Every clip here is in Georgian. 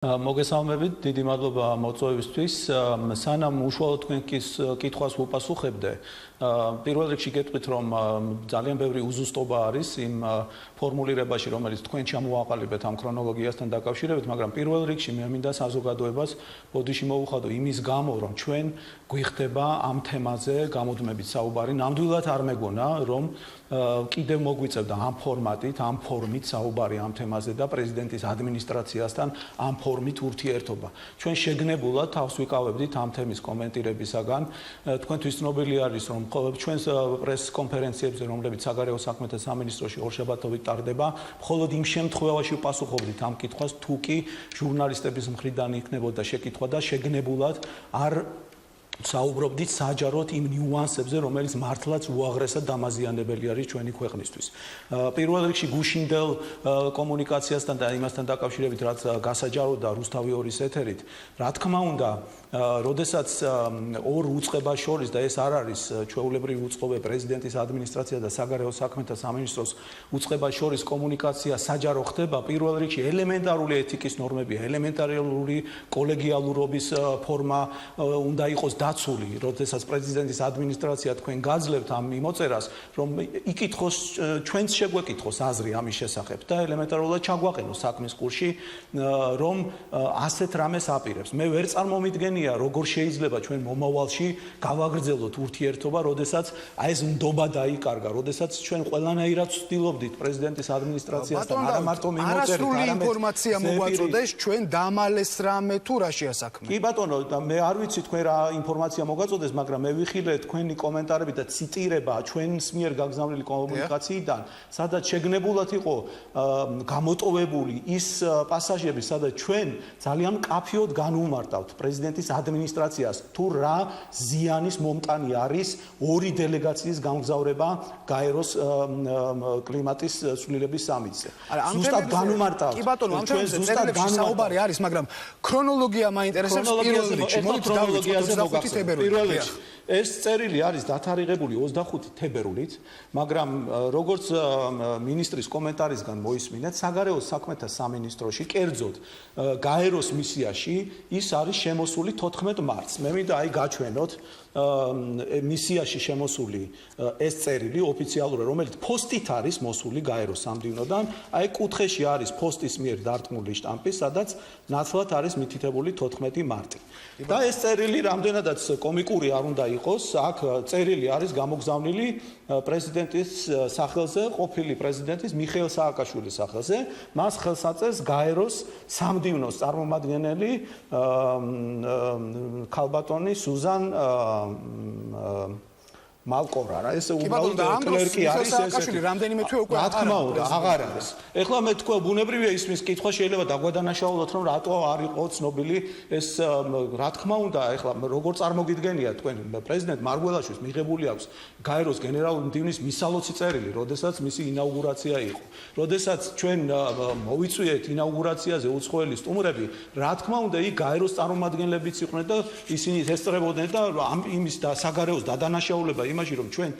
მოგესალმებით, დიდი მადლობა მოწვევისთვის. სანამ უშუალოდ თქვენ კითხვას ვუპასუხებდე, პირველ რიგში გეტყვით, რომ ძალიან ბევრი უზუსტობა არის იმ ფორმულირებაში, რომელიც თქვენ ჩამოაყალიბეთ ამ ქრონოლოგიასთან დაკავშირებით, მაგრამ პირველ რიგში მე მინდა საზოგადოებას ბოდიში მოვუხადო იმის გამო, რომ ჩვენ გვიხდება ამ თემაზე გამუდმებით საუბარი. ნამდვილად არ მეგონა, რომ კიდევ მოგვიწევდა ამ ფორმატით, ამ ფორმით საუბარი ამ თემაზე და პრეზიდენტის ადმინისტრაციასთან ამ ფორმით ურთიერთობა. ჩვენ შეგნებულად თავს ვიკავებდით ამ თემის კომენტირებისაგან. თქვენთვის ცნობილი არის, რომ ჩვენს პრეს კონფერენციებზე, რომლებიც საგარეო საქმეთა სამინისტროში ორშაბათობით ტარდება, მხოლოდ იმ შემთხვევაში ვპასუხობდით ამ კითხვას, თუ კი ჟურნალისტების მხრიდან იქნებოდა შეკითხვა და შეგნებულად არ საუბრობდით საჯაროდ იმ ნიუანსებზე, რომელიც მართლაც უაღრესად დამაზიანებელი არის ჩვენი ქვეყნისთვის. პირველ რიგში გუშინდელ კომუნიკაციასთან და იმასთან დაკავშირებით, რაც გასაჯაროდა რუსთავი 2-ის ეთერით, რა თქმა უნდა, როდესაც ორ უწყებას შორის და ეს არ არის ჩვეულებრივი უწყობე პრეზიდენტის ადმინისტრაცია და საგარეო საქმეთა სამინისტროს უწყებას შორის კომუნიკაცია საჯარო ხდება, პირველ რიგში ელემენტარული ეთიკის ნორმები, ელემენტარული კოლეგიალურობის ფორმა უნდა იყოს დაცული, როდესაც პრეზიდენტის ადმინისტრაცია თქვენ გაძლევთ ამ მიმოწერას, რომ იკითხოს ჩვენც შეგვეკითხოს აზრი ამის შესახებ და ელემენტარულად ჩაგვაყენოს საქმის კურსში, რომ ასეთ რამეს აპირებს. მე ვერ წარმომიდგენია, როგორ შეიძლება ჩვენ მომავალში გავაგრძელოთ ურთიერთობა, როდესაც ეს ნდობა დაიკარგა, როდესაც ჩვენ ყველანაირად ვცდილობდით პრეზიდენტის ადმინისტრაციასთან არა მარტო მიმოწერით, არასრული ინფორმაცია მოგვაწოდეს, ჩვენ დამალეს რამე თუ რაშია საქმე. კი ბატონო, მე არ ვიცი თქვენ რა ინფორმაცია მოგაწოდეს, მაგრამ მე ვიხილე თქვენი კომენტარები და ციტირება ჩვენს მიერ გაგზავნილი კომუნიკაციიდან, სადაც შეგნებულად იყო გამოტოვებული ის პასაჟები, სადაც ჩვენ ძალიან მკაფიოდ განვუმარტავთ პრეზიდენტის ადმინისტრაციას, თუ რა ზიანის მომტანი არის ორი დელეგაციის გამგზავრება გაეროს კლიმატის ცვლილების სამიტზე. ზუსტად განვუმარტავთ. კი ბატონო, ამ თემებზე საუბარი არის, მაგრამ ქრონოლოგია მაინტერესებს პირველ რიგში. მოდით ქრონოლოგიაზე პირველ რიგში ეს წერილი არის დათარიღებული 25 თებერვლით, მაგრამ როგორც მინისტრის კომენტარისგან მოისმინეთ, საგარეო საქმეთა სამინისტროში, კერძოდ გაეროს მისიაში ის არის შემოსული 14 მარტს. მე მინდა აი გაჩვენოთ მისიაში შემოსული ეს წერილი ოფიციალურად, რომელიც პოსტით არის მოსული გაეროს სამდივნოდან, აი კუთხეში არის პოსტის მიერ დარტყმული შტამპი, სადაც ნაცვლად არის მითითებული 14 მარტი. და ეს წერილი რამდენადაც კომიკური არ უნდა იყოს, აქ წერილი არის გამოგზავნილი პრეზიდენტის სახელზე, ყოფილი პრეზიდენტის მიხეილ სააკაშვილის სახელზე, მას ხელს აწევს გაეროს სამდივნოს წარმომადგენელი ქალბატონი სუზან მალკორა, რა ეს უბრალოდ კლერკი არის ეს. რამდენიმე თვე უკვე რა თქმა უნდა, აღარ არის. ეხლა მე თქვა ბუნებრივია ისმის კითხვა შეიძლება დაგვადანაშაულოთ, რომ რატო არ იყო ცნობილი ეს რა თქმა უნდა, ეხლა როგორ წარმოგიდგენია თქვენ პრეზიდენტ მარგველაშვილს მიღებული აქვს გაეროს გენერალური მდივნის მისალოცი წერილი, როდესაც მისი ინაუგურაცია იყო. როდესაც ჩვენ მოვიწვიეთ ინაუგურაციაზე უცხოელი სტუმრები, რა თქმა უნდა, იქ გაეროს წარმომადგენლებიც იყვნენ და ისინი ესწრებოდნენ და იმის და საგარეოს დადანაშაულება იმაში, რომ ჩვენ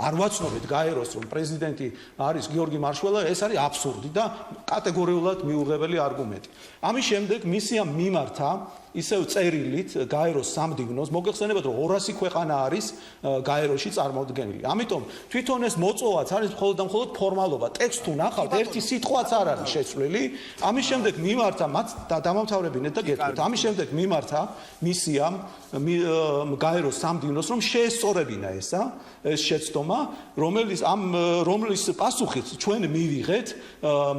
არ ვაცნობთ გაეროს, რომ პრეზიდენტი არის გიორგი მარშველა, ეს არის აბსურდი და კატეგორიულად მიუღებელი არგუმენტი. ამის შემდეგ მისიამ მიმართა ისევ წერილით გაეროს სამდივნოს, მოგეხსენებათ, რომ 200 ქვეყანა არის გაეროში წარმოდგენილი. ამიტომ თვითონ ეს მოწვევაც არის მხოლოდ და მხოლოდ ფორმალობა. ტექსტ თუ ნახავთ, ერთი სიტყვაც არ არის შეცვლილი. ამის შემდეგ მიმართა მათ დამამთავრებინეთ და გეტყვით. ამის შემდეგ მიმართა მისიამ გაეროს სამდივნოს, რომ შეესწორებინა ეს შეცდომა, რომლის პასუხით ჩვენ მივიღეთ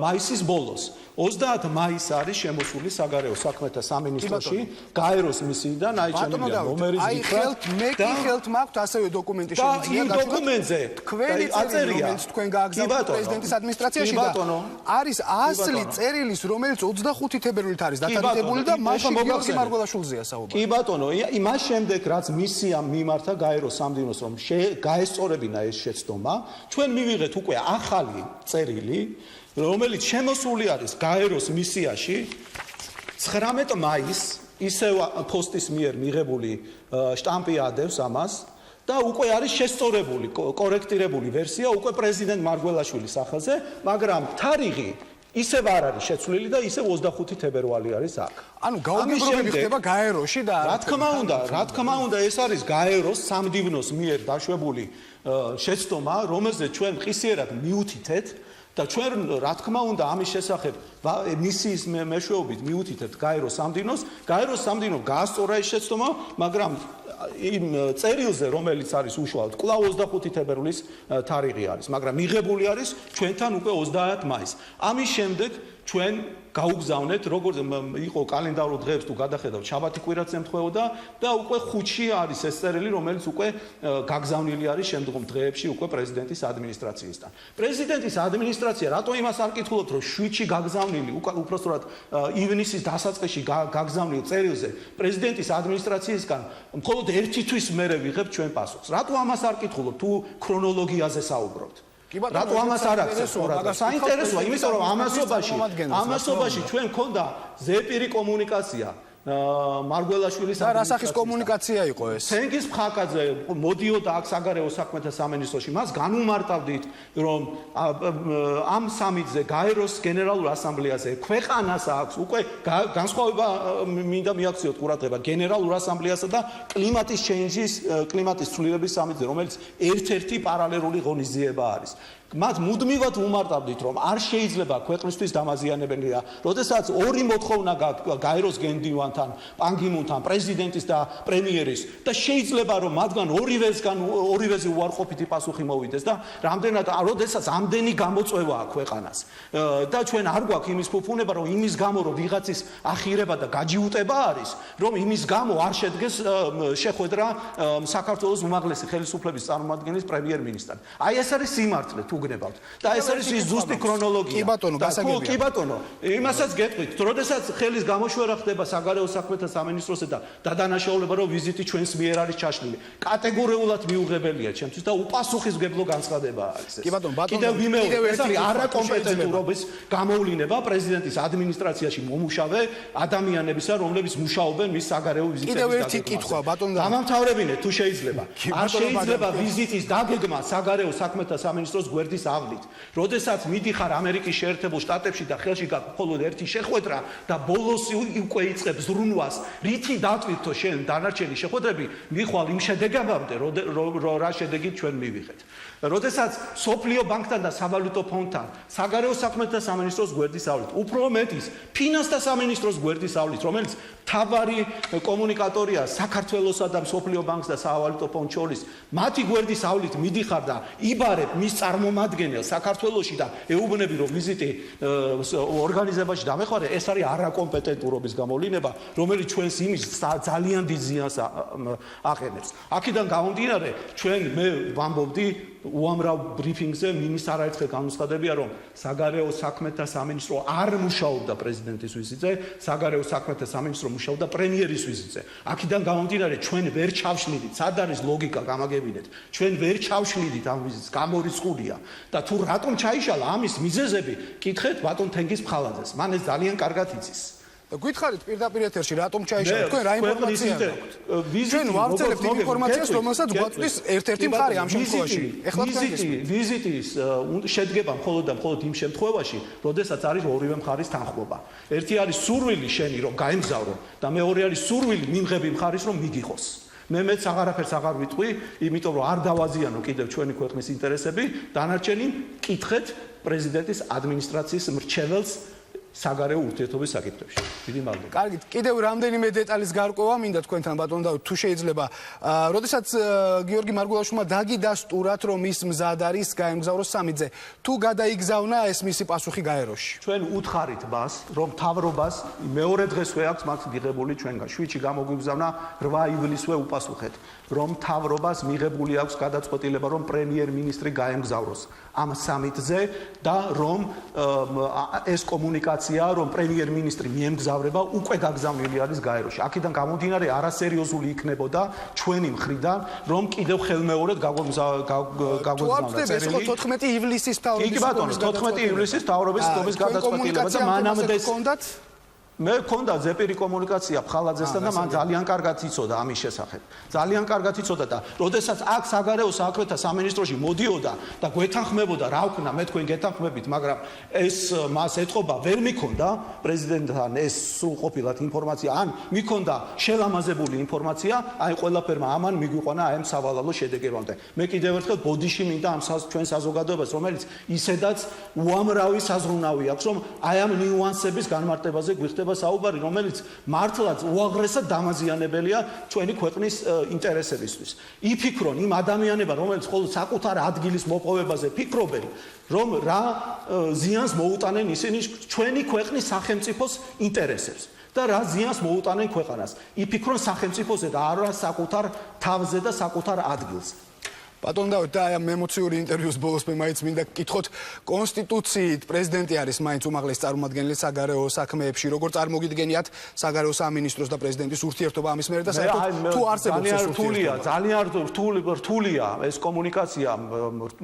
მაისის ბოლოს. 20 მაისს არის შემოსული საგარეო საქმეთა სამინისტროში გაეროს მისიიდან, აი ჩემია ნომერის გითხრათ და ხელთ მაქვთ ასევე დოკუმენტი შემიძლია გაშუქოთ დოკუმენტზე თქვენი წერილი, რომელიც თქვენ გააგზავნეთ პრეზიდენტის ადმინისტრაციაში და არის ასლი წერილის, რომელიც 25 თებერვლით არის დათარიღებული და მაშინ გიორგი მარგველაშვილზეა საუბარი. კი ბატონო, იმას შემდეგ რაც მისიამ მიმართა გაეროს სამდივნოს, რომ გაესწორებინა ეს შეცდომა, ჩვენ მივიღეთ უკვე ახალი წერილი, რომელიც შემოსული არის გაეროს მისიაში 19 მაისს, ისევ პოსტის მიერ მიღებული შტამპი ადევს ამას და უკვე არის შესწორებული, კორექტირებული ვერსია უკვე პრეზიდენტ მარგველაშვილის სახელზე, მაგრამ თარიღი ისევ არ არის შეცვლილი და ისევ 25 თებერვალი არის აქ. ანუ გაუგებრობები ხდება გაეროში და რა თქმა უნდა ეს არის გაეროს სამდივნოს მიერ დაშვებული შეცდომა, რომელზეც ჩვენ ყისიერად მიუთითეთ და ჩვენ რა თქმა უნდა ამის შესახებ მისიის მეშვეობით მიუთითებთ გაეროს სამდივნო გაასწორა ეს შეცდომა, მაგრამ იმ წერილზე რომელიც არის უშუალოდ კვლავ 25 თებერვლის თარიღი არის, მაგრამ მიღებული არის ჩვენთან უკვე 30 მაისს. ამის შემდეგ ჩვენ გაუგზავნეთ, როგორც იყო კალენდარულ დღეებს თუ გადახედავთ, შაბათი კვირაც ემთხვეოდა და უკვე 5-ში არის ეს წერილი, რომელიც უკვე გაგზავნილი არის შემდგომ დღეებში უკვე პრეზიდენტის ადმინისტრაციისგან. პრეზიდენტის ადმინისტრაცია რატო იმას არ კითხულობთ, რომ 7-ში გაგზავნილი, უпростоრად ივნისის დასაწყისში გაგზავნილ წერილზე პრეზიდენტის ადმინისტრაციისგან მხოლოდ ერთი თვის მერე ვიღებთ ჩვენ პასუხს. რატო ამას არ კითხულობთ, თუ ქრონოლოგიაზე საუბრობთ? რატო ამას არ აქცევთ? საინტერესოა, იმიტომ რომ ამასობაში ჩვენ გქონდა ზეპირი კომუნიკაცია მარგველაშვილის და რა სახის კომუნიკაცია იყო ეს? თენგიზ ფხაკაძე მოდიოდა აქ საგარეო საქმეთა სამინისტროში. მას განუმარტავდით, რომ ამ სამიტზე გაეროს გენერალურ ასამბლეაზე ქვეყანას აქვს უკვე განსხვავება მინდა მიაქციოთ ყურადღება გენერალურ ასამბლეასა და კლიმატის ცვლილების სამიტზე, რომელიც ერთ-ერთი პარალელური ღონისძიება არის. მათ მუდმივად უმარტავდით, რომ არ შეიძლება ქვეყნისთვის დამაზიანებელია, როდესაც ორი მოთხოვნა გაეროს გენდივანთან, პან კი მუნთან, პრეზიდენტის და პრემიერის და შეიძლება რომ მათგან ორივეზე უარყოფითი პასუხი მოვიდეს და რამდენად როდესაც ამდენი გამოწვევა აქვს ქვეყანას და ჩვენ არ გვაქვს იმის ფუფუნება, რომ იმის გამო რომ ვიღაცის ახირება და გაჯიუტება არის, რომ იმის გამო არ შედგეს შეხვედრა საქართველოს უმაღლესი ხელისუფლების წარმომადგენლის პრემიერ-მინისტრთან. აი ეს არის სიმართლე თუ გნებავთ და ეს არის ის ზუსტი ქრონოლოგია. კი ბატონო, გასაგებია. კი ბატონო, იმასაც გეტყვით, როდესაც ხელის გამოშვერა ხდება საგარეო საქმეთა სამინისტროსა და დადანაშაულება, რომ ვიზიტი ჩვენს მიერ არის ჩაშლილი, კატეგორიულად მიუღებელია ჩემთვის და უპასუხისმგებლო განცხადება არის ეს. კი ბატონო, კიდევ ვიმეორებ, ეს არის არაკომპეტენტურობის გამოვლინება პრეზიდენტის ადმინისტრაციაში მომუშავე ადამიანებისა, რომლებიც მუშაობენ მის საგარეო ვიზიტების კიდევ ერთი კითხვა, ბატონო. დამამთავრებინეთ თუ შეიძლება. არ შეიძლება ვიზიტის დაგეგმა საგარეო საქმეთა სამინისტროს გვერდით ავლით. როდესაც მიდიხარ ამერიკის შეერთებულ შტატებში და ხელში გაქვს მხოლოდ ერთი შეხვედრა და ბოლოს უკვე იწყებს ზრუნვას, რითი დატვირთო შენ დანარჩენი შეხვედრები, მიხვალ იმ შედეგებამდე, რა შედეგით ჩვენ მივიღეთ. როდესაც სოფლიო ბანკთან და სავალუტო ფონდთან საგარეო საქმეთა სამინისტროს გვერდის ავლით, უფრო მეტის ფინანსთა სამინისტროს გვერდის ავლით, რომელიც მთავარი კომუნიკატორია საქართველოსა და სოფლიო ბანკს და სავალუტო ფონდს შორის, მათი გვერდის ავლით მიდიხარ და იბარებ მის წარმომადგენელს საქართველოში და ეუბნები, რომ ვიზიტი ორგანიზებაში დამეხარე, ეს არის არაკომპეტენტურობის გამოვლინება, რომელიც ჩვენს იმის ძალიან დიდ ზიანს აყენებს. აქედან გამომდინარე, მე ვამბობდი უამრავ ბრიფინგზე მინის არაერთხელ განუცხადებია, რომ საგარეო საქმეთა სამინისტრო არ მუშაობდა პრეზიდენტის ვიზიტზე, საგარეო საქმეთა სამინისტრო მუშაობდა პრემიერის ვიზიტზე. აქედან გამომდინარე, ჩვენ ვერ ჩავშლიდით, სად არის ლოგიკა გამაგებინეთ, ჩვენ ვერ ჩავშლიდით ამ ვიზიტს, გამორიცხულია და თუ რატომ ჩაიშალა ამის მიზეზები, კითხეთ ბატონ თენგიზ ფხალაძეს, მან ეს ძალიან კარგად იცის. გითხარით პირდაპირ ეთერში რატომ ჩაიშალა თქვენ რა ინფორმაცია გაქვთ? ჩვენ ვავრცელებთ იმ ინფორმაციას, რომელსაც გვაწვის ერთ-ერთი მხარე ამ შემთხვევაში. ეხლა ვიზიტის შედგება მხოლოდ და მხოლოდ იმ შემთხვევაში, როდესაც არის ორივე მხარის თანხმობა. ერთი არის სურვილი შენი რომ გაემგზავრო და მეორე არის სურვილი მიმღები მხარის რომ მიგიღოს. მეც აღარაფერს აღარ ვიტყვი, იმიტომ რომ არ დავაზიანო კიდევ ჩვენი ქვეყნის ინტერესები, დანარჩენი კითხეთ პრეზიდენტის ადმინისტრაციის მრჩეველს საგარეო ურთიერთობის საკითხებში. დიდი მადლობა. კარგი, კიდევ რამდენიმე დეტალის გარკვევა მინდა თქვენთან ბატონო და თუ შეიძლება, როდესაც გიორგი მარგველაშვილმა დაგიდასტურათ, რომ ის მზად არის გაემგზავროს სამიტზე, თუ გადაიგზავნა ეს მისი პასუხი გაეროში? ჩვენ უთხარით მას, რომ მთავრობას მეორე დღესვე აქვს მათ მიღებული ჩვენგან 7-ში გამოგვიგზავნა 8 ივლისვე უპასუხეთ, რომ მთავრობას მიღებული აქვს გადაწყვეტილება, რომ პრემიერ-მინისტრი გაემგზავროს ამ სამიტზე და რომ ეს კომუნიკაცია, რომ პრემიერ-მინისტრი მიემგზავრება, უკვე გაგზავნილი არის გაეროში. აქედან გამომდინარე არასერიოზული იქნებოდა ჩვენი მხრიდან, რომ კიდევ ხელმეორედ გაგვეგზავნა წერილი. 14 ივლისის მთავრობის კი ბატონო, 14 ივლისის მთავრობის გადაწყვეტილება და მანამდე მე მქონდა ზეპირი კომუნიკაცია ფხალაძესთან და მან ძალიან კარგად იცოდა ამის შესახებ. ძალიან კარგად იცოდა და როდესაც აქ საგარეო საქმეთა სამინისტროში მოდიოდა და გვეთანხმებოდა რა ვქნა, მე თქვენ გეთანხმებით, მაგრამ ეს მას ეთყობა ვერ მიქონდა პრეზიდენტთან ეს სრულყოფილად ინფორმაცია, ან მიქონდა შელამაზებული ინფორმაცია, აი ყველაფერმა ამან მიგვიყვანა აი ამ სავალალო შედეგებამდე. მე კიდევ ერთხელ ბოდიში მინდა ამ ჩვენ საზოგადოებას, რომელიც ისედაც უამრავი საზრუნავი აქვს, რომ აი ამ ნიუანსების განმარტებაზე გვიხდება საუბარი, რომელიც მართლაც უაღრესად დამაზიანებელია ჩვენი ქვეყნის ინტერესებისთვის. იფიქრონ იმ ადამიანებმა, რომელიც მხოლოდ საკუთარ ადგილის მოპოვებაზე ფიქრობენ, რომ რა ზიანს მოუტანენ ისინი ჩვენი ქვეყნის სახელმწიფოს ინტერესებს და რა ზიანს მოუტანენ ქვეყანას. იფიქრონ სახელმწიფოზე და არა საკუთარ თავზე და საკუთარ ადგილს. ბატონ დავით, და აი ამ ემოციური ინტერვიუს ბოლოს მე მაინც მინდა გკითხოთ, კონსტიტუციით პრეზიდენტი არის მაინც უმაღლესი წარმომადგენელი საგარეო საქმეებში, როგორ წარმოგიდგენიათ საგარეო სამინისტროს და პრეზიდენტის ურთიერთობა ამის მერე და საერთოდ თუ არსებობს ეს ურთიერთობა? ძალიან რთულია ეს კომუნიკაცია.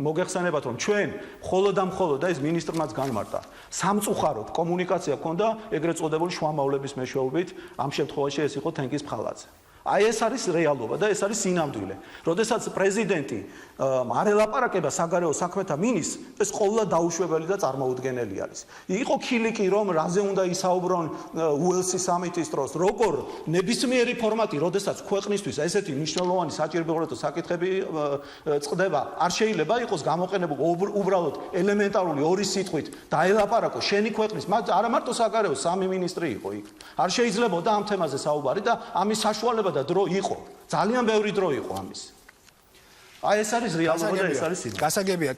მოგეხსენებათ, რომ ჩვენ მხოლოდ და მხოლოდ და ეს მინისტრმაც განმარტა, სამწუხაროდ კომუნიკაცია ჰქონდა ეგრეთ წოდებული შუამავლების მეშვეობით, ამ შემთხვევაში ეს იყო თენგიზ ფხალაძე. აი ეს არის რეალობა და ეს არის სინამდვილე. როდესაც პრეზიდენტი არ ელაპარაკება საგარეო საქმეთა მინისტრს, ეს ყოვლა დაუშვებელი და წარმოუდგენელი არის. იყო ქილიკი, რომ რაზე უნდა ისაუბრონ უელსის სამიტის დროს, როგორ ნებისმიერი ფორმატი, როდესაც ქვეყნისთვის ესეთი მნიშვნელოვანი საჭიროებრივი საკითხები წყდება, არ შეიძლება იყოს გამოყენებული უბრალოდ ელემენტარული ორი სიტყვით და ელაპარაკო შენი ქვეყნის, არა მარტო საგარეო, სამი მინისტრი იყო იქ. არ შეიძლებოდა ამ თემაზე საუბარი და ამის საშუალება და დრო იყო. ძალიან ბევრი დრო იყო ამის. აი ეს არის რეალობა და ეს არის სიტყვა. გასაგებია.